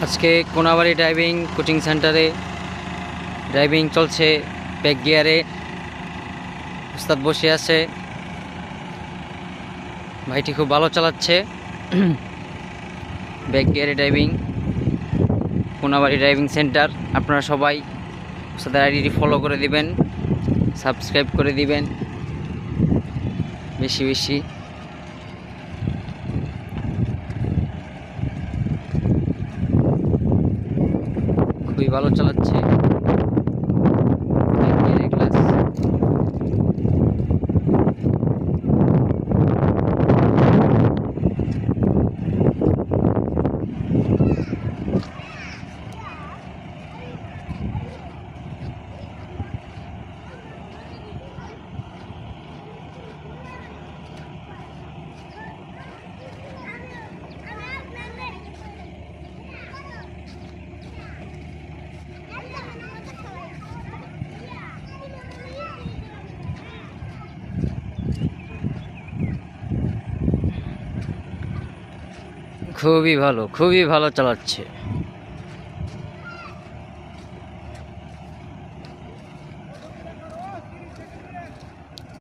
আজকে Konabari driving coaching সেন্টারে driving চলছে ব্যাক গিয়ারে। উস্তাদ বসে আছে, ভাইটি খুব ভালো চালাচ্ছে। ব্যাক গিয়ারে ড্রাইভিং, কোনাবাড়ি ড্রাইভিং সেন্টার। আপনারা সবাই উস্তাদের আইডিটি ফলো করে দিবেন, সাবস্ক্রাইব করে দিবেন বেশি বেশি। খুবই ভালো চালাচ্ছে ব্যাক গিয়ারে ক্লাস। খুবই ভালো চালাচ্ছে।